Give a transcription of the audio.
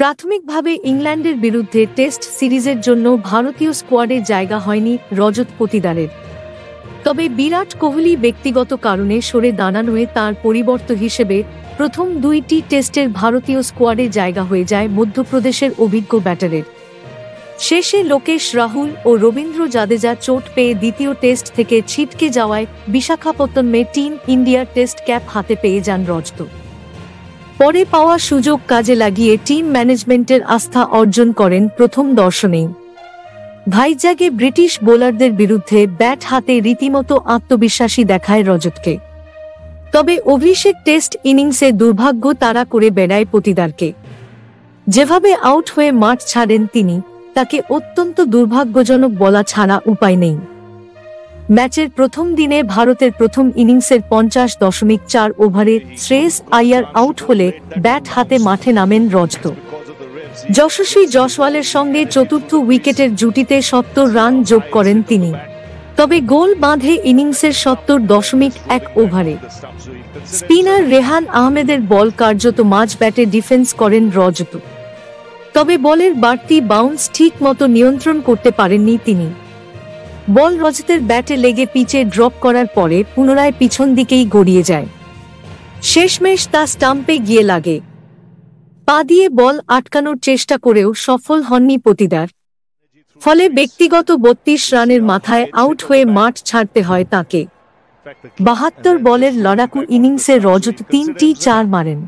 প্রাথমিকভাবে ইংল্যান্ডের বিরুদ্ধে টেস্ট সিরিজের জন্য ভারতীয় স্কোয়াডে জায়গা হয়নি রজত পতিদারের। তবে বিরাট কোহলি ব্যক্তিগত কারণে সরে দাঁড়ানোয় তাঁর পরিবর্তন হিসেবে প্রথম দুইটি টেস্টের ভারতীয় স্কোয়াডে জায়গা হয়ে যায় মধ্যপ্রদেশের অভিজ্ঞ ব্যাটারের। শেষে লোকেশ রাহুল ও রবীন্দ্র জাদেজা চোট পেয়ে দ্বিতীয় টেস্ট থেকে ছিটকে যাওয়ায় বিশাখাপত্তনমে টিম ইন্ডিয়ার টেস্ট ক্যাপ হাতে পেয়ে যান রজত। পরে পাওয়া সুযোগ কাজে লাগিয়ে টিম ম্যানেজমেন্টের আস্থা অর্জন করেন প্রথম দর্শনেই। ভাইজ্যাগে ব্রিটিশ বোলারদের বিরুদ্ধে ব্যাট হাতে রীতিমতো আত্মবিশ্বাসী দেখায় রজতকে। তবে অভিষেক টেস্ট ইনিংসে দুর্ভাগ্য তাড়া করে বেড়ায় পতিদারকে। যেভাবে আউট হয়ে মাঠ ছাড়েন তিনি, তাকে অত্যন্ত দুর্ভাগ্যজনক বলা ছাড়া উপায় নেই। ম্যাচের প্রথম দিনে ভারতের প্রথম ইনিংসের 50.4 ওভারে শ্রেয়স আইয়ার আউট হলে ব্যাট হাতে মাঠে নামেন রজত। যশস্বী জয়সওয়ালের সঙ্গে চতুর্থ উইকেটের জুটিতে 70 রান যোগ করেন তিনি। তবে গোল বাঁধে ইনিংসের 70.1 ওভারে। স্পিনার রেহান আহমেদের বল কার্যত মাঝ ব্যাটে ডিফেন্স করেন রজত। তবে বলের বাড়তি বাউন্স ঠিক মতো নিয়ন্ত্রণ করতে পারেননি তিনি। বল রজতের ব্যাটে লেগে পিচে ড্রপ করার পরে পুনরায় পিছন দিকেই গড়িয়ে যায়। শেষমেশ তা স্টাম্পে গিয়ে লাগে। পা দিয়ে বল আটকানোর চেষ্টা করেও সফল হননি পতিদার। ফলে ব্যক্তিগত 32 রানের মাথায় আউট হয়ে মাঠ ছাড়তে হয় তাকে। 72 বলের লড়াকু ইনিংসে রজত 3টি 4 মারেন।